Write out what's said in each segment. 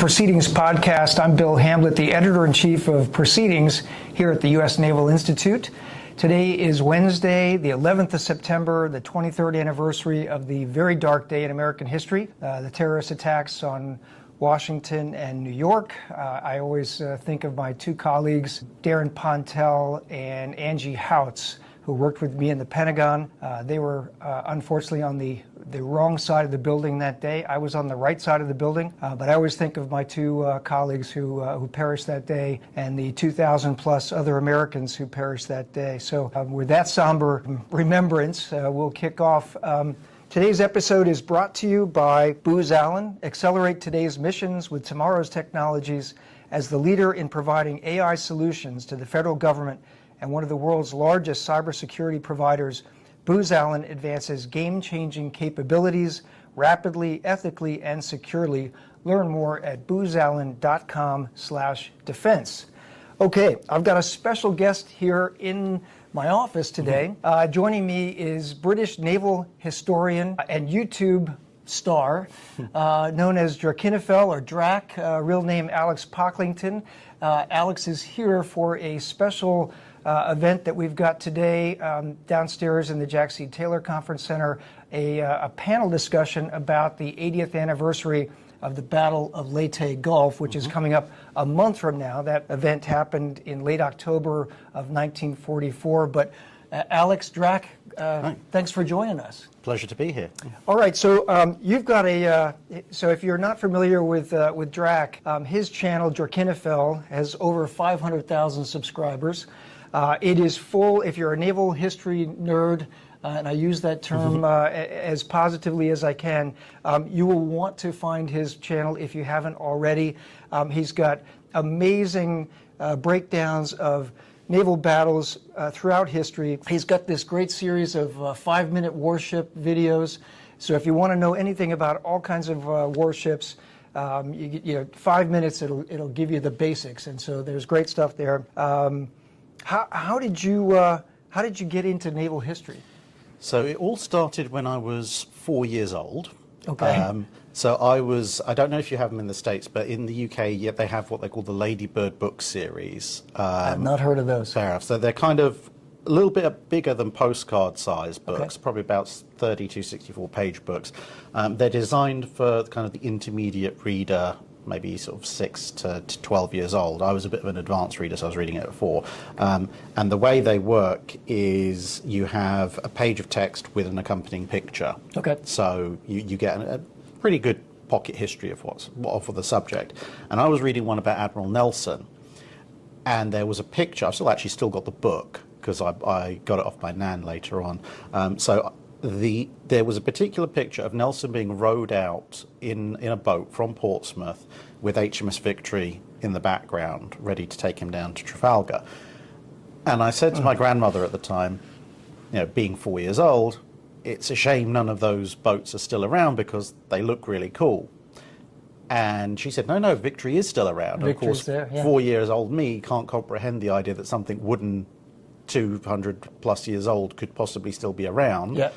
Proceedings podcast. I'm Bill Hamblet, the editor-in-chief of Proceedings here at the U.S. Naval Institute. Today is Wednesday, the 11th of September, the 23rd anniversary of the very dark day in American history, the terrorist attacks on Washington and New York. I always think of my two colleagues, Darren Pontel and Angie Houts, who worked with me in the Pentagon. They were unfortunately on the wrong side of the building that day. I was on the right side of the building, but I always think of my two colleagues who perished that day and the 2,000 plus other Americans who perished that day. So with that somber remembrance, we'll kick off. Today's episode is brought to you by Booz Allen. Accelerate today's missions with tomorrow's technologies. As the leader in providing AI solutions to the federal government and one of the world's largest cybersecurity providers, Booz Allen advances game-changing capabilities rapidly, ethically, and securely. Learn more at boozallen.com/defense. Okay, I've got a special guest here in my office today. Joining me is British naval historian and YouTube star known as Drachinifel, or Drac, real name Alex Pocklington. Alex is here for a special event that we've got today downstairs in the Jack C. Taylor Conference Center, a panel discussion about the 80th anniversary of the Battle of Leyte Gulf, which is coming up a month from now. That event happened in late October of 1944. But Alex, Drac, thanks for joining us. Pleasure to be here. All right, so you've got so if you're not familiar with Drac, his channel, Drachinifel, has over 500,000 subscribers. It is full, if you're a naval history nerd, and I use that term as positively as I can, you will want to find his channel if you haven't already. He's got amazing breakdowns of naval battles throughout history. He's got this great series of 5-minute warship videos. So if you want to know anything about all kinds of warships, 5 minutes, it'll give you the basics. And so there's great stuff there. How did you get into naval history? So it all started when I was 4 years old. Okay. So I don't know if you have them in the States, but in the UK, they have what they call the Ladybird book series. I've not heard of those. Fair enough. So they're kind of a little bit bigger than postcard size books, probably about 30 to 64 page books. They're designed for kind of the intermediate reader, maybe sort of 6 to 12 years old. I was a bit of an advanced reader, so I was reading it at 4. And the way they work is you have a page of text with an accompanying picture. Okay. So you get a pretty good pocket history of what's for the subject. And I was reading one about Admiral Nelson, and there was a picture. I've still got the book because I got it off my nan later on. There was a particular picture of Nelson being rowed out in a boat from Portsmouth with HMS Victory in the background, ready to take him down to Trafalgar. And I said to my grandmother at the time, being 4 years old, it's a shame none of those boats are still around because they look really cool. And she said, no, Victory is still around. Victory's of course, there, yeah. 4 years old me can't comprehend the idea that something wooden 200 plus years old could possibly still be around. Yeah.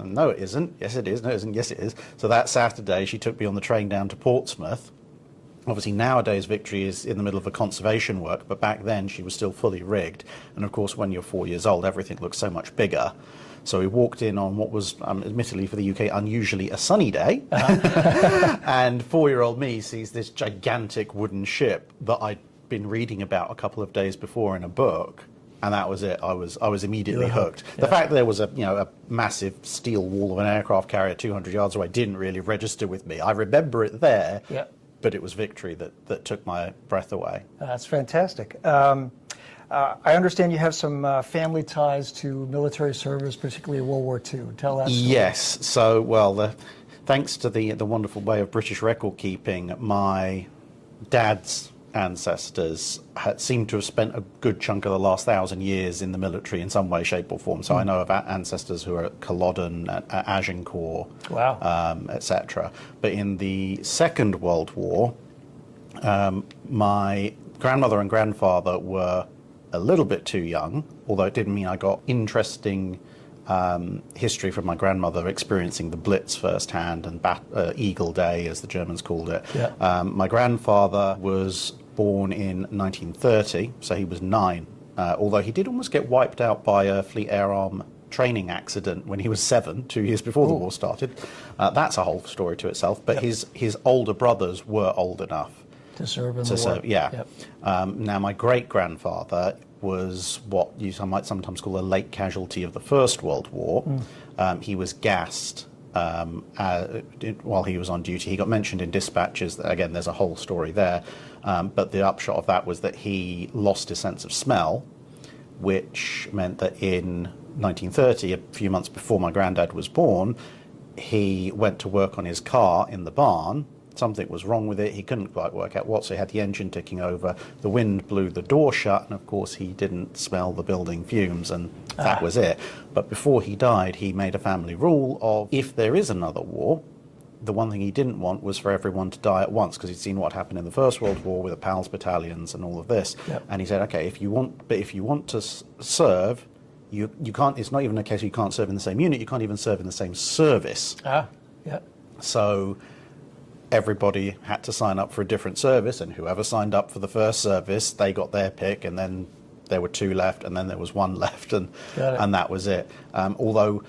No, it isn't. Yes, it is. No, it isn't. Yes, it is. So that Saturday, she took me on the train down to Portsmouth. Obviously, nowadays, Victory is in the middle of a conservation work, but back then, she was still fully rigged. And of course, when you're 4 years old, everything looks so much bigger. So we walked in on what was, admittedly for the UK, unusually a sunny day. And 4-year-old me sees this gigantic wooden ship that I'd been reading about a couple of days before in a book. And that was it. I was immediately hooked. The fact that there was a massive steel wall of an aircraft carrier 200 yards away didn't really register with me. I remember it there, but it was Victory that took my breath away. That's fantastic. I understand you have some family ties to military service, particularly World War II. Tell that story. Yes. So, thanks to the wonderful way of British record keeping, my dad's ancestors seem to have spent a good chunk of the last 1,000 years in the military in some way, shape or form. So I know of ancestors who are at Culloden, at Agincourt, etc. But in the Second World War, my grandmother and grandfather were a little bit too young, although it didn't mean I got interesting history from my grandmother experiencing the Blitz firsthand and Eagle Day, as the Germans called it. Yeah. My grandfather was born in 1930, so he was 9, although he did almost get wiped out by a Fleet Air Arm training accident when he was 7, 2 years before the war started. That's a whole story to itself, but his older brothers were old enough to serve in the war. Yeah. Yep. Now, my great-grandfather was what you might sometimes call a late casualty of the First World War. He was gassed while he was on duty. He got mentioned in dispatches. Again, there's a whole story there. But the upshot of that was that he lost his sense of smell, which meant that in 1930, a few months before my granddad was born, he went to work on his car in the barn. Something was wrong with it. He couldn't quite work out what, so he had the engine ticking over. The wind blew the door shut, and of course he didn't smell the building fumes, and that was it. But before he died, he made a family rule of, if there is another war, the one thing he didn't want was for everyone to die at once, because he'd seen what happened in the First World War with the PALS battalions and all of this. And he said, okay, if you want to serve, you can't. It's not even a case you can't serve in the same unit. You can't even serve in the same service. So everybody had to sign up for a different service, and whoever signed up for the first service, they got their pick, and then there were 2 left, and then there was 1 left, and that was it. Although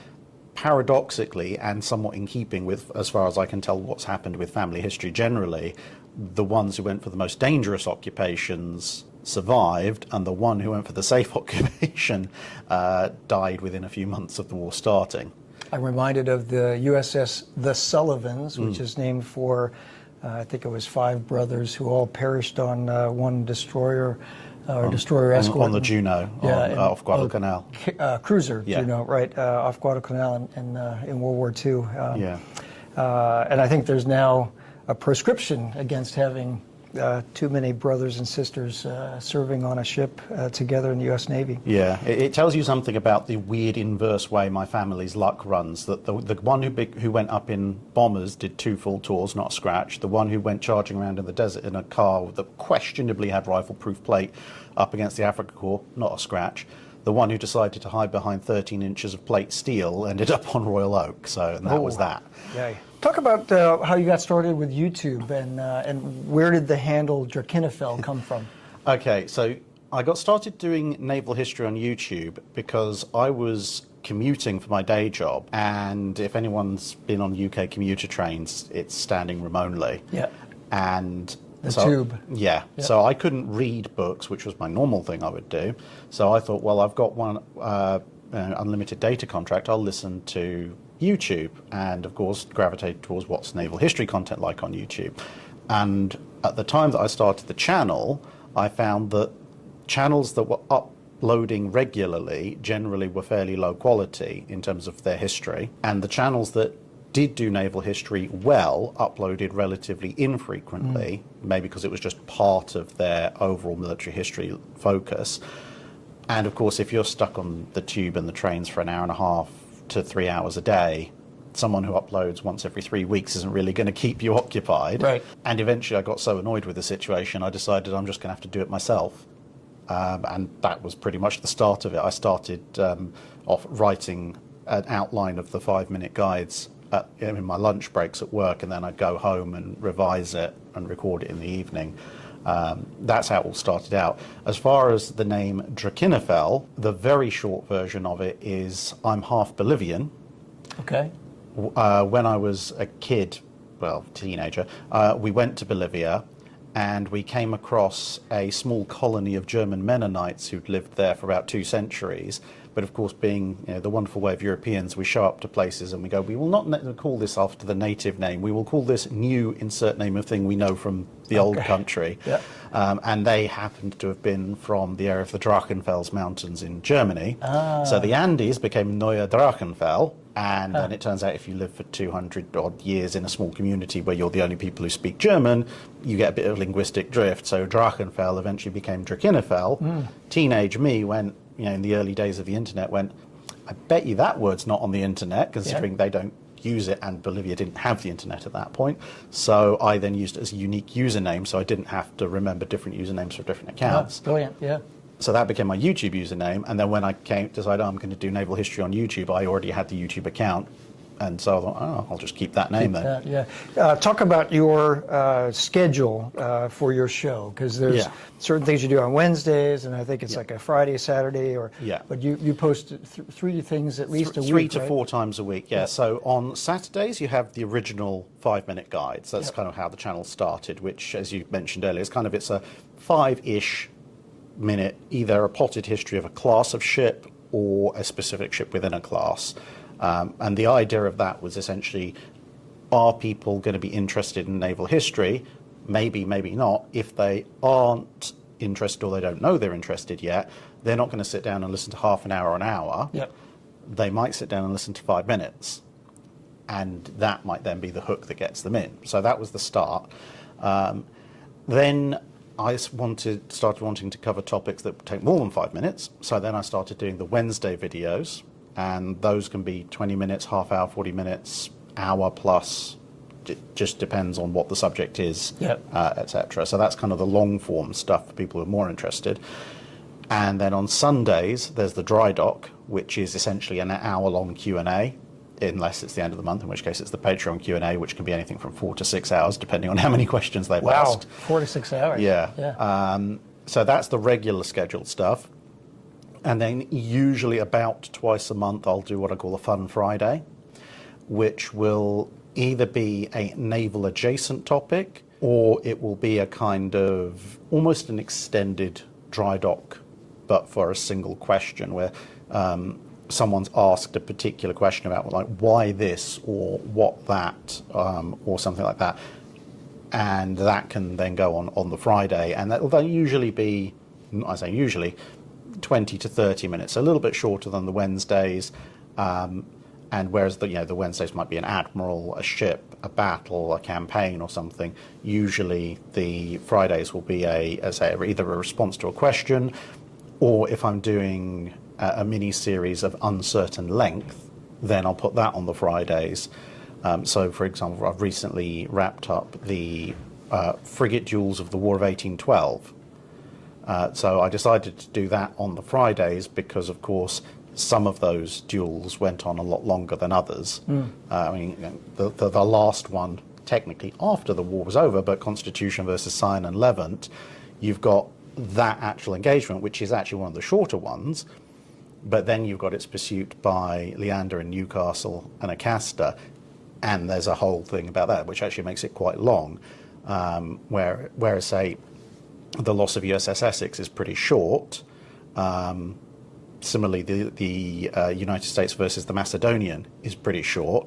paradoxically, and somewhat in keeping with, as far as I can tell, what's happened with family history generally, the ones who went for the most dangerous occupations survived, and the one who went for the safe occupation died within a few months of the war starting. I'm reminded of the USS The Sullivans, which is named for, I think it was 5 brothers who all perished on one destroyer or destroyer escort. On the Juno, off Guadalcanal. Cruiser Juno, right, off Guadalcanal in World War II. And I think there's now a prescription against having too many brothers and sisters serving on a ship together in the U.S. Navy. Yeah, it tells you something about the weird inverse way my family's luck runs. That the one who went up in bombers did 2 full tours, not a scratch. The one who went charging around in the desert in a car that questionably had rifle-proof plate up against the Afrika Korps, not a scratch. The one who decided to hide behind 13 inches of plate steel ended up on Royal Oak. And that was that. Yay. Talk about how you got started with YouTube, and where did the handle Drachinifel come from? Okay, so I got started doing naval history on YouTube because I was commuting for my day job, and if anyone's been on UK commuter trains, it's standing room only. And the tube. So I couldn't read books, which was my normal thing I would do. So I thought, well, I've got one unlimited data contract, I'll listen to YouTube, and of course gravitate towards what's naval history content like on YouTube. And at the time that I started the channel, I found that channels that were uploading regularly generally were fairly low quality in terms of their history, and the channels that did do naval history well uploaded relatively infrequently, maybe because it was just part of their overall military history focus. And of course, if you're stuck on the tube and the trains for an hour and a half to 3 hours a day, someone who uploads once every 3 weeks isn't really going to keep you occupied. Right. And eventually I got so annoyed with the situation, I decided I'm just going to have to do it myself. And that was pretty much the start of it. I started off writing an outline of the 5-minute guides in my lunch breaks at work, and then I'd go home and revise it and record it in the evening. That's how it all started out. As far as the name Drachinifel, the very short version of it is I'm half Bolivian. Okay. When I was a kid, teenager, we went to Bolivia, and we came across a small colony of German Mennonites who'd lived there for about 2 centuries. But of course, being the wonderful way of Europeans, we show up to places and we go, we will not call this after the native name. We will call this new insert name of thing we know from the old country. And they happened to have been from the area of the Drachinifels mountains in Germany. So the Andes became Neue Drachinifel. And then it turns out if you live for 200 odd years in a small community where you're the only people who speak German, you get a bit of linguistic drift. So Drachinifel eventually became Drachinifel. Teenage me went, in the early days of the internet, went, I bet you that word's not on the internet, considering they don't use it, and Bolivia didn't have the internet at that point. So I then used it as a unique username, so I didn't have to remember different usernames for different accounts. Brilliant, yeah. So that became my YouTube username. And then when I decided I'm going to do naval history on YouTube, I already had the YouTube account. And so I thought, oh, I'll just keep that name then. Yeah. Talk about your schedule for your show, because there's certain things you do on Wednesdays, and I think it's like a Friday, Saturday, or but you post three things at least a week, 3 to 4 times a week, yeah. So on Saturdays you have the original 5-minute guides. That's kind of how the channel started, which, as you mentioned earlier, it's a 5-ish minute, either a potted history of a class of ship or a specific ship within a class. And the idea of that was essentially, are people going to be interested in naval history? Maybe, maybe not. If they aren't interested or they don't know they're interested yet, they're not going to sit down and listen to half an hour or an hour. They might sit down and listen to 5 minutes. And that might then be the hook that gets them in. So that was the start. Then I started wanting to cover topics that take more than 5 minutes. So then I started doing the Wednesday videos. And those can be 20 minutes, half hour, 40 minutes, hour plus. It just depends on what the subject is, etc. So that's kind of the long form stuff for people who are more interested. And then on Sundays, there's the dry dock, which is essentially an hour-long Q&A, unless it's the end of the month, in which case it's the Patreon Q&A, which can be anything from 4 to 6 hours, depending on how many questions they've asked. 4 to 6 hours. So that's the regular scheduled stuff. And then usually about twice a month, I'll do what I call a Fun Friday, which will either be a naval adjacent topic, or it will be a kind of almost an extended dry dock, but for a single question, where someone's asked a particular question about, like, why this or what that, or something like that. And that can then go on the Friday. And they'll usually be, I say usually, 20 to 30 minutes, a little bit shorter than the Wednesdays, and whereas the Wednesdays might be an admiral, a ship, a battle, a campaign, or something, usually the Fridays will be either a response to a question, or if I'm doing a mini series of uncertain length, then I'll put that on the Fridays. So, for example, I've recently wrapped up the frigate duels of the War of 1812. So I decided to do that on the Fridays because, of course, some of those duels went on a lot longer than others. I mean, the last one, technically after the war was over, but Constitution versus Sion and Levant, you've got that actual engagement, which is actually one of the shorter ones, but then you've got its pursuit by Leander and Newcastle and Acasta, and there's a whole thing about that, which actually makes it quite long, whereas, say, the loss of USS Essex is pretty short. Similarly, the United States versus the Macedonian is pretty short,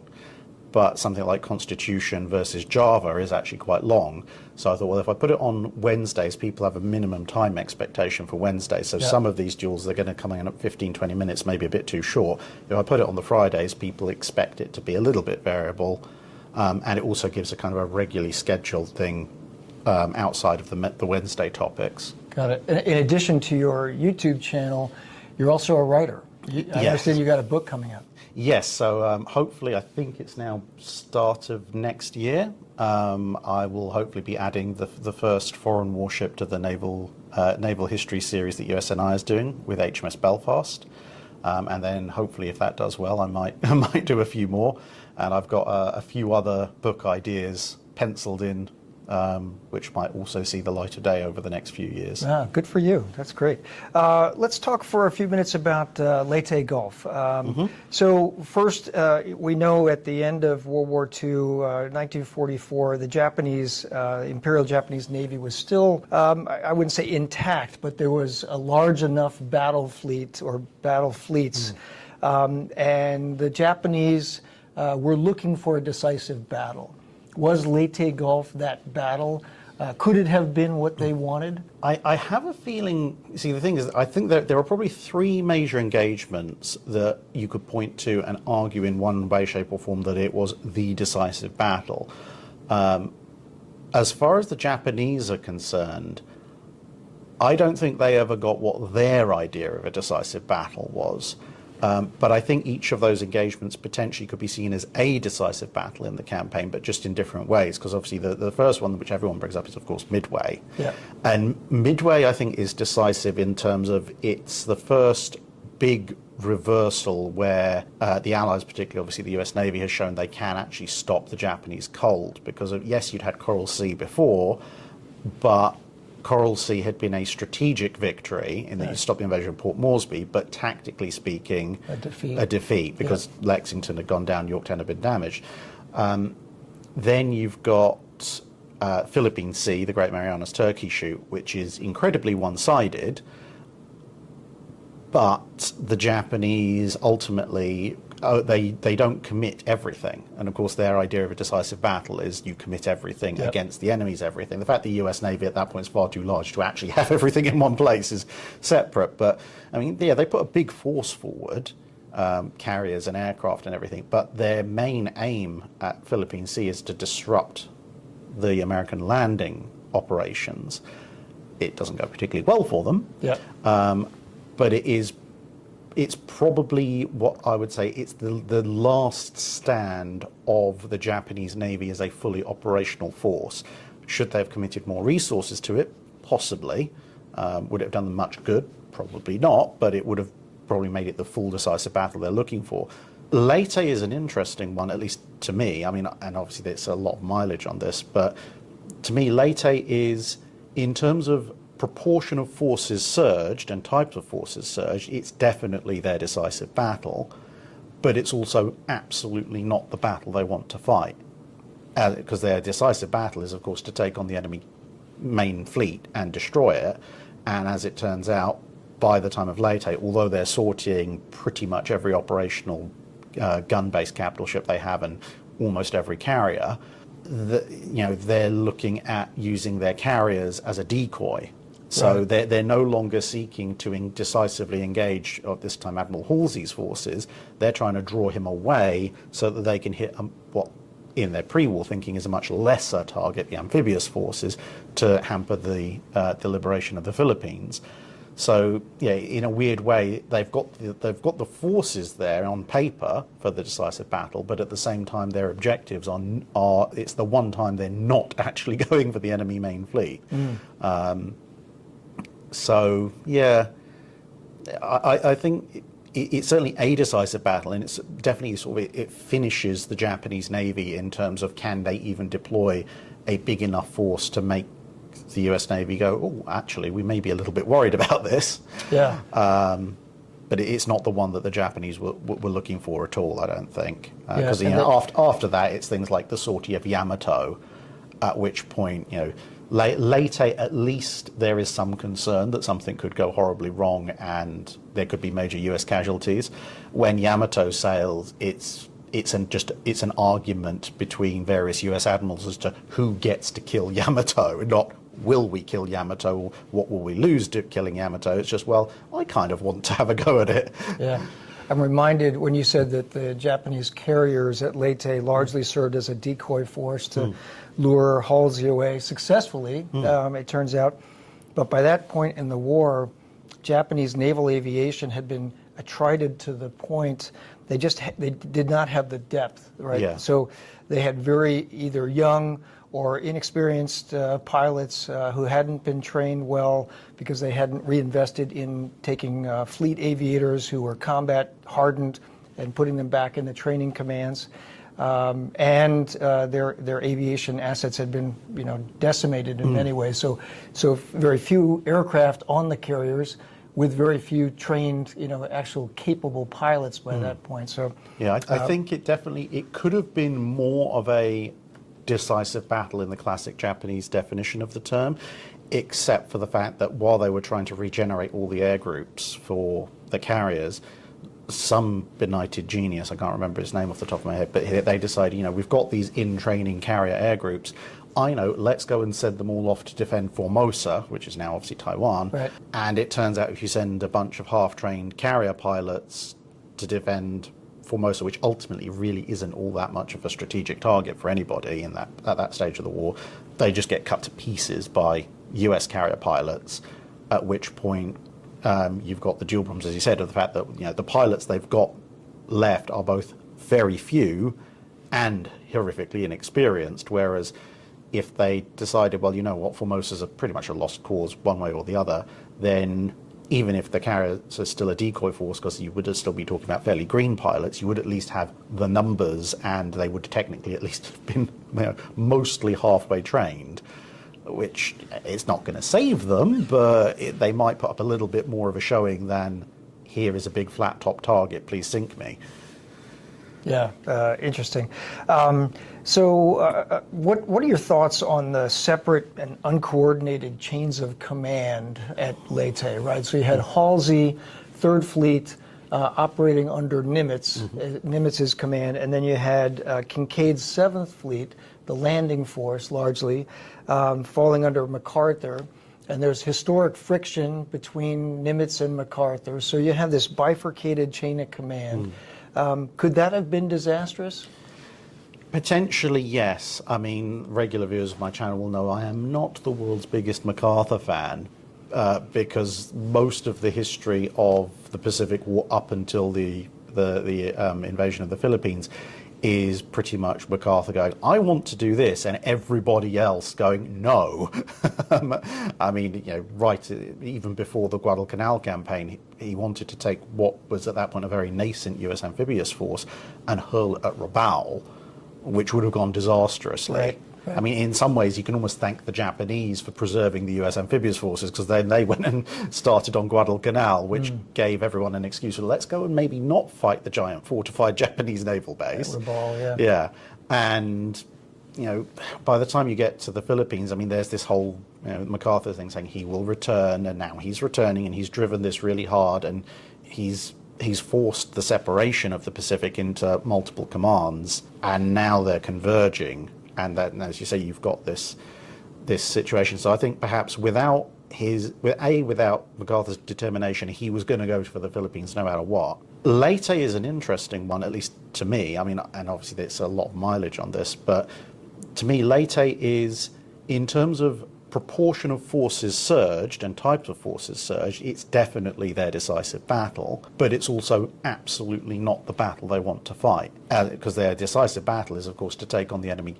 but something like Constitution versus Java is actually quite long. So I thought, well, if I put it on Wednesdays, people have a minimum time expectation for Wednesdays. So some of these duels, they're going to come in at 15, 20 minutes, maybe a bit too short. If I put it on the Fridays, people expect it to be a little bit variable. And it also gives a kind of a regularly scheduled thing outside of the Wednesday topics. Got it. In addition to your YouTube channel, you're also a writer. I understand you got a book coming out. Yes, so hopefully, I think it's now start of next year, I will hopefully be adding the first foreign warship to the naval history series that USNI is doing with HMS Belfast. And then hopefully, if that does well, I might do a few more. And I've got a few other book ideas penciled in, which might also see the light of day over the next few years. Good for you. That's great. Let's talk for a few minutes about Leyte Gulf. So first, we know at the end of World War II, 1944, the Japanese, Imperial Japanese Navy was still, I wouldn't say intact, but there was a large enough battle fleet or battle fleets. And the Japanese were looking for a decisive battle. Was Leyte Gulf that battle? Could it have been what they wanted? I have a feeling, see, the thing is, I think that there are probably 3 major engagements that you could point to and argue in one way, shape, or form that it was the decisive battle. As far as the Japanese are concerned, I don't think they ever got what their idea of a decisive battle was. But I think each of those engagements potentially could be seen as a decisive battle in the campaign, but just in different ways. Because obviously the first one, which everyone brings up, is of course Midway. Yeah. And Midway, I think, is decisive in terms of it's the first big reversal where the Allies, particularly obviously the US Navy, has shown they can actually stop the Japanese cold. Because yes, you'd had Coral Sea before, but Coral Sea had been a strategic victory in that you stopped the invasion of Port Moresby, but tactically speaking, a defeat because Lexington had gone down, Yorktown had been damaged. Then you've got Philippine Sea, the Great Marianas Turkey Shoot, which is incredibly one-sided, but the Japanese ultimately they don't commit everything. And of course their idea of a decisive battle is you commit everything against the enemy's everything. The fact the US Navy at that point is far too large to actually have everything in one place is separate. But I mean, yeah, they put a big force forward, carriers and aircraft and everything, but their main aim at Philippine Sea is to disrupt the American landing operations. It doesn't go particularly well for them, but it's probably what I would say it's the last stand of the Japanese Navy as a fully operational force. Should they have committed more resources to it? Possibly. Would it have done them much good? Probably not, but it would have probably made it the full decisive battle they're looking for. Leyte is an interesting one, at least to me. I mean, and obviously there's a lot of mileage on this, but to me, Leyte is, in terms of proportion of forces surged and types of forces surged, it's definitely their decisive battle, but it's also absolutely not the battle they want to fight. Because their decisive battle is, of course, to take on the enemy main fleet and destroy it. And as it turns out, by the time of Leyte, although they're sortying pretty much every operational gun-based capital ship they have and almost every carrier, they're looking at using their carriers as a decoy. So they're no longer seeking to decisively engage, or this time Admiral Halsey's forces. They're trying to draw him away so that they can hit what in their pre-war thinking is a much lesser target, the amphibious forces, to hamper the liberation of the Philippines. So yeah, in a weird way, they've got the forces there on paper for the decisive battle, but at the same time, their objectives are it's the one time they're not actually going for the enemy main fleet. So yeah, I think it's certainly a decisive battle, and it's definitely it finishes the Japanese Navy in terms of can they even deploy a big enough force to make the US Navy go, oh, actually, we may be a little bit worried about this. Yeah. But it's not the one that the Japanese were looking for at all, I don't think. Because after that, it's things like the sortie of Yamato, at which point, Leyte, at least there is some concern that something could go horribly wrong and there could be major US casualties. When Yamato sails, it's an argument between various US admirals as to who gets to kill Yamato, not will we kill Yamato, or what will we lose to killing Yamato. It's just, well, I kind of want to have a go at it. Yeah. I'm reminded when you said that the Japanese carriers at Leyte largely served as a decoy force to lure Halsey away successfully, it turns out. But by that point in the war, Japanese naval aviation had been attrited to the point they did not have the depth, right? Yeah. So they had very either young or inexperienced pilots who hadn't been trained well because they hadn't reinvested in taking fleet aviators who were combat hardened and putting them back in the training commands. And their aviation assets had been, decimated in many ways. So very few aircraft on the carriers, with very few trained, actual capable pilots by that point. So yeah, I think it could have been more of a decisive battle in the classic Japanese definition of the term, except for the fact that while they were trying to regenerate all the air groups for the carriers, some benighted genius, I can't remember his name off the top of my head, but they decided, we've got these in-training carrier air groups. I know, let's go and send them all off to defend Formosa, which is now obviously Taiwan. Right. And it turns out if you send a bunch of half-trained carrier pilots to defend Formosa, which ultimately really isn't all that much of a strategic target for anybody at that stage of the war, they just get cut to pieces by US carrier pilots, at which point You've got the dual problems, as you said, of the fact that the pilots they've got left are both very few and horrifically inexperienced, whereas if they decided, well, you know what, Formosa's pretty much a lost cause one way or the other, then even if the carriers are still a decoy force, because you would still be talking about fairly green pilots, you would at least have the numbers, and they would technically at least have been mostly halfway trained, which it's not going to save them, but they might put up a little bit more of a showing than, here is a big flat top target, please sink me. Yeah, interesting. So what are your thoughts on the separate and uncoordinated chains of command at Leyte, right? So you had Halsey, Third Fleet, operating under Nimitz, Nimitz's command, and then you had Kincaid's 7th Fleet, the landing force largely, falling under MacArthur. And there's historic friction between Nimitz and MacArthur. So you have this bifurcated chain of command. Could that have been disastrous? Potentially, yes. I mean, regular viewers of my channel will know I am not the world's biggest MacArthur fan, because most of the history of the Pacific War up until the invasion of the Philippines is pretty much MacArthur going, I want to do this, and everybody else going, no. I mean, right even before the Guadalcanal campaign, he wanted to take what was at that point a very nascent U.S. amphibious force and hurl it at Rabaul, which would have gone disastrously. Right. I mean, in some ways, you can almost thank the Japanese for preserving the U.S. amphibious forces, because then they went and started on Guadalcanal, which gave everyone an excuse for, let's go and maybe not fight the giant fortified Japanese naval base. Rabaul, yeah. Yeah. And, by the time you get to the Philippines, I mean, there's this whole MacArthur thing saying he will return, and now he's returning, and he's driven this really hard, and he's forced the separation of the Pacific into multiple commands, and now they're converging. And that, as you say, you've got this situation. So I think perhaps without MacArthur's determination, he was going to go for the Philippines no matter what. Leyte is an interesting one, at least to me. I mean, and obviously there's a lot of mileage on this, but to me, Leyte is, in terms of proportion of forces surged and types of forces surged, it's definitely their decisive battle, but it's also absolutely not the battle they want to fight, because their decisive battle is, of course, to take on the enemy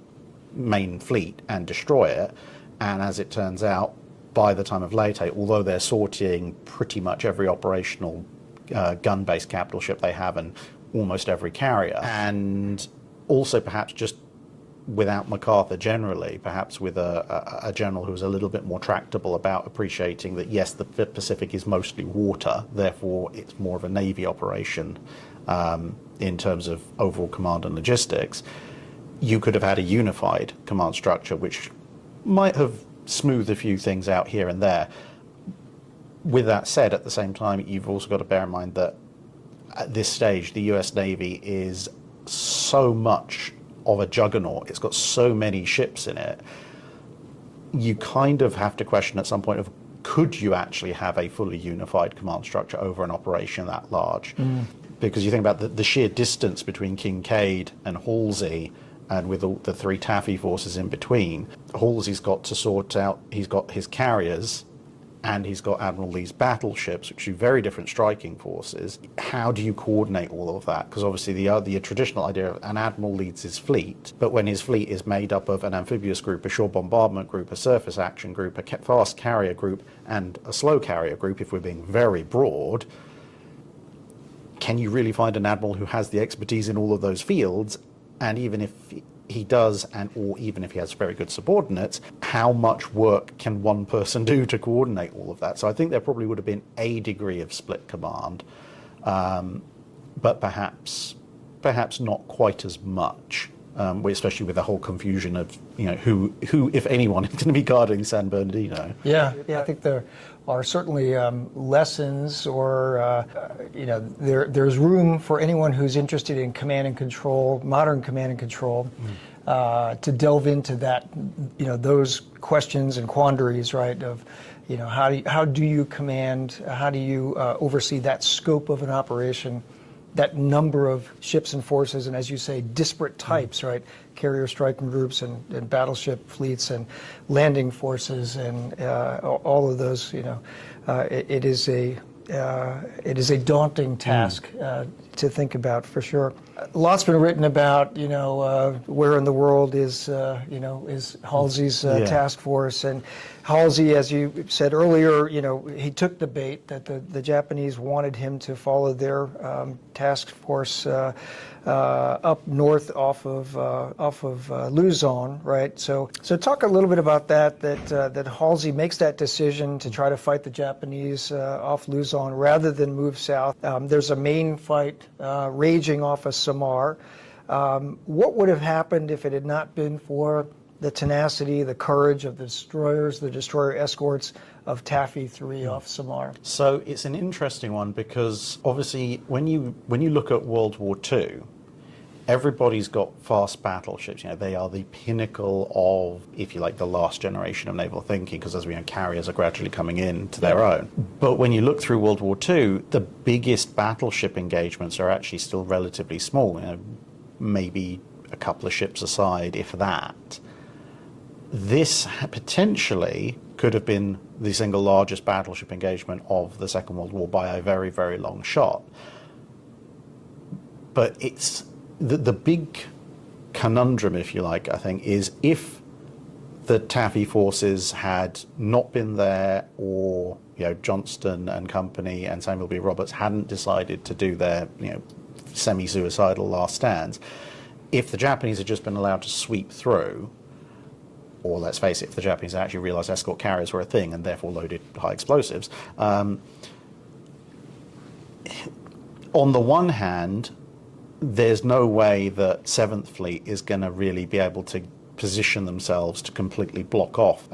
main fleet and destroy it. And as it turns out, by the time of Leyte, although they're sorting pretty much every operational gun-based capital ship they have and almost every carrier, and also perhaps just without MacArthur generally, perhaps with a general who's a little bit more tractable about appreciating that, yes, the Pacific is mostly water, therefore it's more of a Navy operation in terms of overall command and logistics. You could have had a unified command structure, which might have smoothed a few things out here and there. With that said, at the same time, you've also got to bear in mind that at this stage, the US Navy is so much of a juggernaut. It's got so many ships in it. You kind of have to question at some point of, could you actually have a fully unified command structure over an operation that large? Because you think about the sheer distance between Kincaid and Halsey, and with all the 3 Taffy forces in between, Halsey's got to sort out, he's got his carriers and he's got Admiral Lee's battleships, which are very different striking forces. How do you coordinate all of that? Because obviously the traditional idea of an admiral leads his fleet, but when his fleet is made up of an amphibious group, a shore bombardment group, a surface action group, a fast carrier group, and a slow carrier group, if we're being very broad, can you really find an admiral who has the expertise in all of those fields? And even if he does, or even if he has very good subordinates, how much work can one person do to coordinate all of that? So I think there probably would have been a degree of split command, but perhaps not quite as much, especially with the whole confusion of who, if anyone, is going to be guarding San Bernardino. Yeah, I think there are certainly lessons, or there's room for anyone who's interested in command and control, modern command and control, to delve into that, those questions and quandaries, right? Of, how do you command? How do you oversee that scope of an operation? That number of ships and forces, and as you say, disparate types, right? Carrier striking groups and battleship fleets and landing forces and all of those, it is a it is a daunting task to think about, for sure. Lots been written about, where in the world is Halsey's task force. And Halsey, as you said earlier, he took the bait that the Japanese wanted him to follow their task force up north off of Luzon, right? So talk a little bit about that Halsey makes that decision to try to fight the Japanese off Luzon rather than move south. There's a main fight raging off of Samar. What would have happened if it had not been for the tenacity, the courage of the destroyers, the destroyer escorts of Taffy 3 off Samar? So it's an interesting one because obviously when you look at World War II, everybody's got fast battleships. They are the pinnacle of, if you like, the last generation of naval thinking, because as we know, carriers are gradually coming in to their own. But when you look through World War II, the biggest battleship engagements are actually still relatively small. Maybe a couple of ships aside, if that. This potentially could have been the single largest battleship engagement of the Second World War by a very, very long shot. But it's the big conundrum, if you like, I think, is if the Taffy forces had not been there, or Johnston and company and Samuel B. Roberts hadn't decided to do their semi-suicidal last stands, if the Japanese had just been allowed to sweep through, or let's face it, if the Japanese actually realized escort carriers were a thing and therefore loaded high explosives, on the one hand, there's no way that 7th Fleet is going to really be able to position themselves to completely block off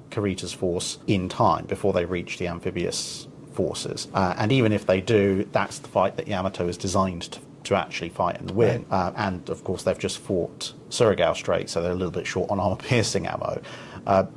Kurita's force in time before they reach the amphibious forces. And even if they do, that's the fight that Yamato is designed to actually fight and win. Right. And of course, they've just fought Surigao Strait, so they're a little bit short on armor-piercing ammo.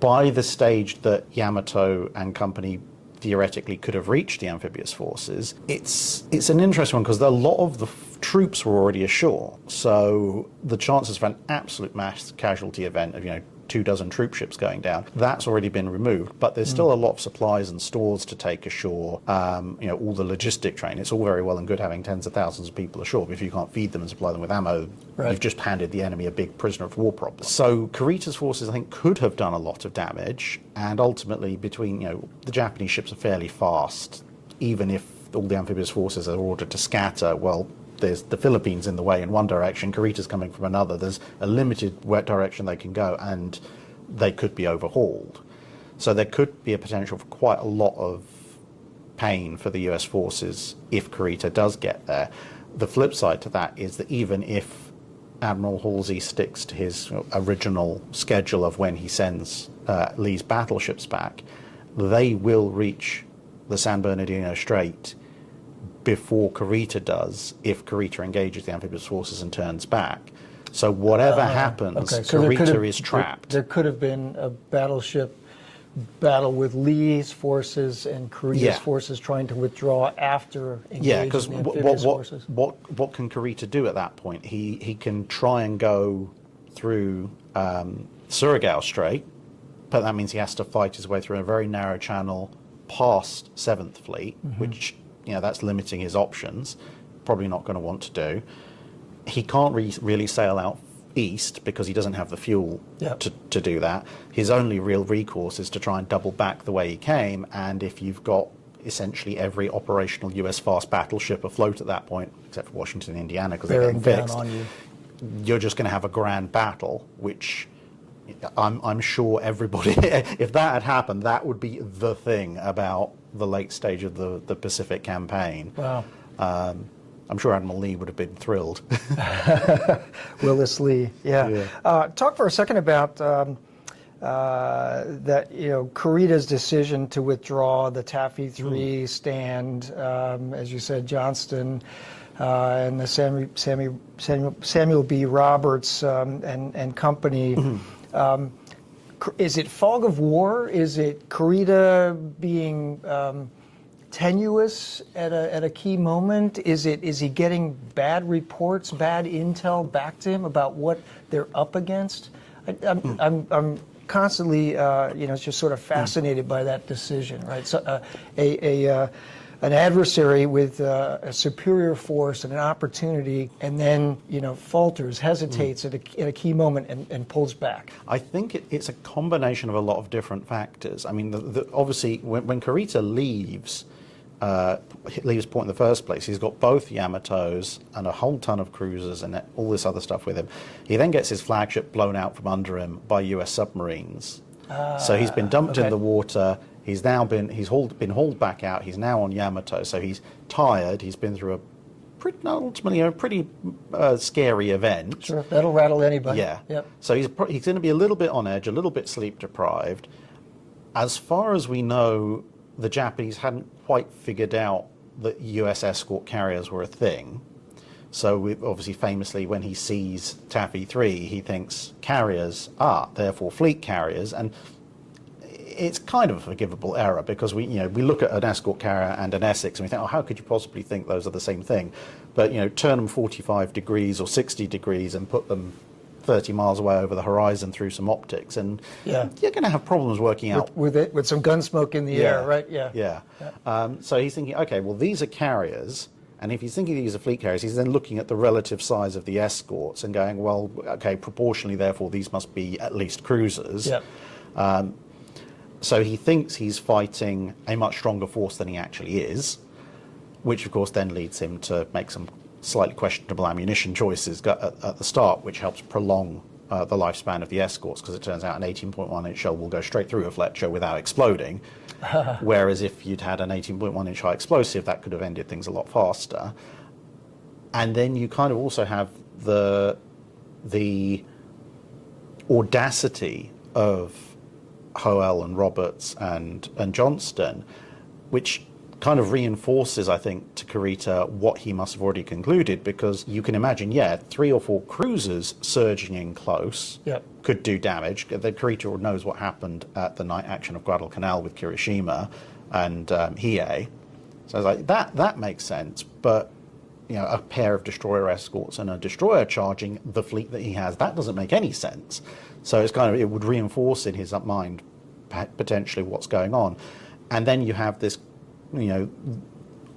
By the stage that Yamato and company theoretically could have reached the amphibious forces, it's an interesting one because a lot of the troops were already ashore. So the chances for an absolute mass casualty event of 24 troop ships going down, that's already been removed. But there's still a lot of supplies and stores to take ashore. All the logistic train. It's all very well and good having tens of thousands of people ashore, but if you can't feed them and supply them with ammo, you've just handed the enemy a big prisoner of war problem. So Kurita's forces, I think, could have done a lot of damage, and ultimately, between the Japanese ships are fairly fast. Even if all the amphibious forces are ordered to scatter, well, there's the Philippines in the way in one direction, Kurita's coming from another. There's a limited direction they can go, and they could be overhauled. So there could be a potential for quite a lot of pain for the US forces if Kurita does get there. The flip side to that is that even if Admiral Halsey sticks to his original schedule of when he sends Lee's battleships back, they will reach the San Bernardino Strait before Kurita does, if Kurita engages the amphibious forces and turns back. So whatever happens, so Kurita is trapped. There could have been a battleship battle with Lee's forces and Kurita's forces trying to withdraw after engaging the amphibious forces. What can Kurita do at that point? He can try and go through Surigao Strait, but that means he has to fight his way through a very narrow channel past 7th Fleet, which that's limiting his options. Probably not going to want to do. He can't really sail out east because he doesn't have the fuel to do that. His only real recourse is to try and double back the way he came, and if you've got essentially every operational US fast battleship afloat at that point, except for Washington and Indiana because they're getting fixed, you're just going to have a grand battle, which I'm sure everybody, if that had happened, that would be the thing about the late stage of the Pacific campaign. Wow. I'm sure Admiral Lee would have been thrilled. Willis Lee, talk for a second about that, Kurita's decision to withdraw the Taffy 3 stand, as you said, Johnston, and the Samuel B. Roberts and company. Is it fog of war? Is it Kurita being tenuous at a key moment? Is he getting bad reports, bad intel back to him about what they're up against? I'm constantly, just sort of fascinated by that decision, right? So an adversary with a superior force and an opportunity, and then falters, hesitates at a key moment, and pulls back? I think it's a combination of a lot of different factors. I mean, obviously, when Kurita leaves port in the first place, he's got both Yamatos and a whole ton of cruisers and all this other stuff with him. He then gets his flagship blown out from under him by US submarines. So he's been dumped in the water. He's now been hauled back out. He's now on Yamato. So he's tired. He's been through ultimately a pretty scary event. Sure, that'll rattle anybody. Yeah. Yep. So he's going to be a little bit on edge, a little bit sleep deprived. As far as we know, the Japanese hadn't quite figured out that US escort carriers were a thing. So obviously, famously, when he sees Taffy 3, he thinks carriers are therefore fleet carriers, and it's kind of a forgivable error because we look at an escort carrier and an Essex and we think, oh, how could you possibly think those are the same thing? But turn them 45 degrees or 60 degrees and put them 30 miles away over the horizon through some optics, and you're going to have problems working out with some gun smoke in the air, right? Yeah. So he's thinking, okay, well, these are carriers. And if he's thinking these are fleet carriers, he's then looking at the relative size of the escorts and going, well, okay, proportionally, therefore, these must be at least cruisers. Yep. So he thinks he's fighting a much stronger force than he actually is, which, of course, then leads him to make some slightly questionable ammunition choices at the start, which helps prolong the lifespan of the escorts, because it turns out an 18.1-inch shell will go straight through a Fletcher without exploding. Whereas if you'd had an 18.1-inch high explosive, that could have ended things a lot faster. And then you kind of also have the audacity of Howell and Roberts and Johnston, which kind of reinforces, I think, to Kurita what he must have already concluded, because you can imagine, 3 or 4 cruisers surging in close could do damage. The Kurita knows what happened at the night action of Guadalcanal with Kirishima and Hiei. So I was like, that makes sense, but a pair of destroyer escorts and a destroyer charging the fleet that he has, that doesn't make any sense. So it would reinforce in his mind potentially what's going on. And then you have this,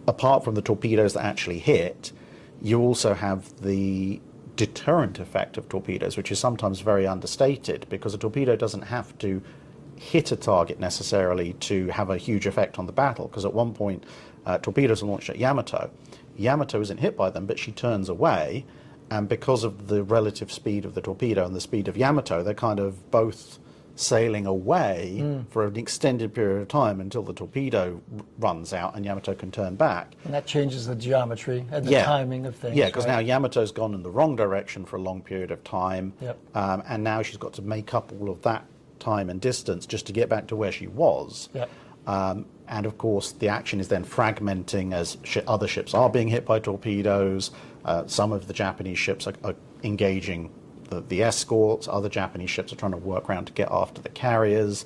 apart from the torpedoes that actually hit, you also have the deterrent effect of torpedoes, which is sometimes very understated, because a torpedo doesn't have to hit a target necessarily to have a huge effect on the battle, because at one point torpedoes are launched at Yamato. Yamato isn't hit by them, but she turns away, and because of the relative speed of the torpedo and the speed of Yamato, they're kind of both sailing away for an extended period of time until the torpedo runs out and Yamato can turn back. And that changes the geometry and the timing of things. Yeah, because now Yamato's gone in the wrong direction for a long period of time, and now she's got to make up all of that time and distance just to get back to where she was. And of course, the action is then fragmenting as other ships are being hit by torpedoes. Some of the Japanese ships are engaging the escorts. Other Japanese ships are trying to work around to get after the carriers.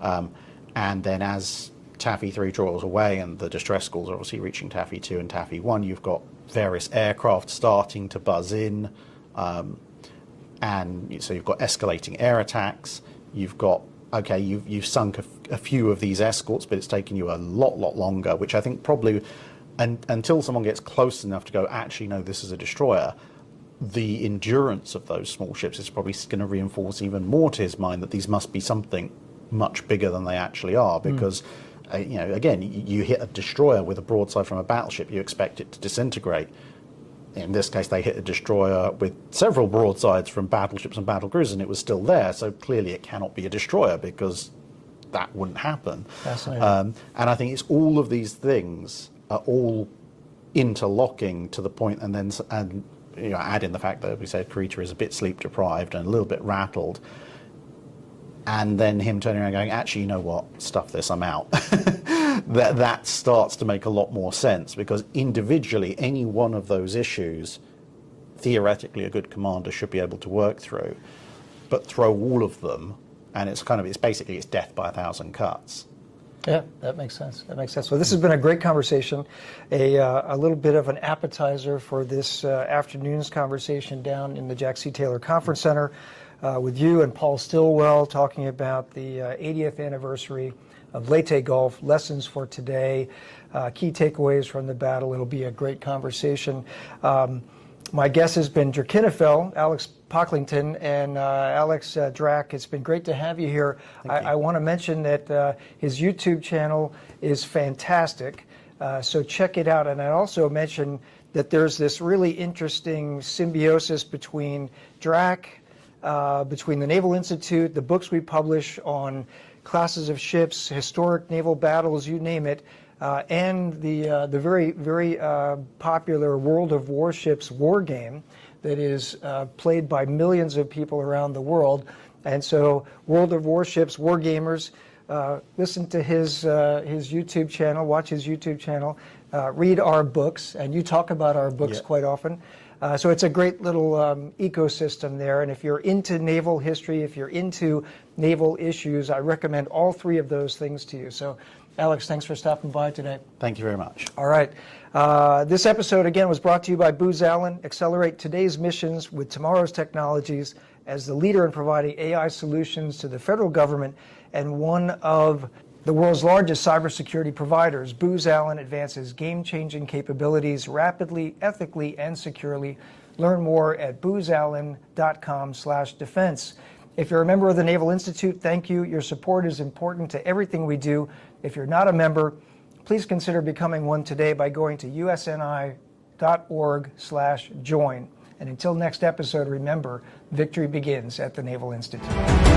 And then as Taffy 3 draws away and the distress calls are obviously reaching Taffy 2 and Taffy 1, you've got various aircraft starting to buzz in. And so you've got escalating air attacks. You've got, you've sunk a few of these escorts, but it's taken you a lot longer, which I think probably, until someone gets close enough to go, actually, no, this is a destroyer, the endurance of those small ships is probably going to reinforce even more to his mind that these must be something much bigger than they actually are, because, again, you hit a destroyer with a broadside from a battleship, you expect it to disintegrate. In this case, they hit a destroyer with several broadsides from battleships and battlecruisers, and it was still there, so clearly it cannot be a destroyer, because that wouldn't happen. Fascinating. And I think it's all of these things are all interlocking to the point, and add in the fact that we said Kurita is a bit sleep deprived and a little bit rattled, and then him turning around going, actually, you know what, stuff this, I'm out. that starts to make a lot more sense, because individually any one of those issues theoretically a good commander should be able to work through, but throw all of them and it's basically death by 1,000 cuts. Yeah, that makes sense. Well, this has been a great conversation, a little bit of an appetizer for this afternoon's conversation down in the Jack C. Taylor Conference Center with you and Paul Stillwell talking about the 80th anniversary of Leyte Gulf, lessons for today, key takeaways from the battle. It'll be a great conversation. My guest has been Drachinifel, Alex Pocklington, and Alex Drac, it's been great to have you here. I want to mention that his YouTube channel is fantastic, so check it out. And I also mention that there's this really interesting symbiosis between Drac, between the Naval Institute, the books we publish on classes of ships, historic naval battles, you name it, and the very, very popular World of Warships war game that is played by millions of people around the world. And so World of Warships, war gamers, listen to his YouTube channel, watch his YouTube channel, read our books, and you talk about our books quite often. So it's a great little ecosystem there, and if you're into naval history, if you're into naval issues, I recommend all three of those things to you. So, Alex, thanks for stopping by today. Thank you very much. All right. This episode, again, was brought to you by Booz Allen. Accelerate today's missions with tomorrow's technologies as the leader in providing AI solutions to the federal government and one of the world's largest cybersecurity providers. Booz Allen advances game-changing capabilities rapidly, ethically, and securely. Learn more at boozallen.com/defense. If you're a member of the Naval Institute, thank you. Your support is important to everything we do. If you're not a member, please consider becoming one today by going to usni.org/join. And until next episode, remember, victory begins at the Naval Institute.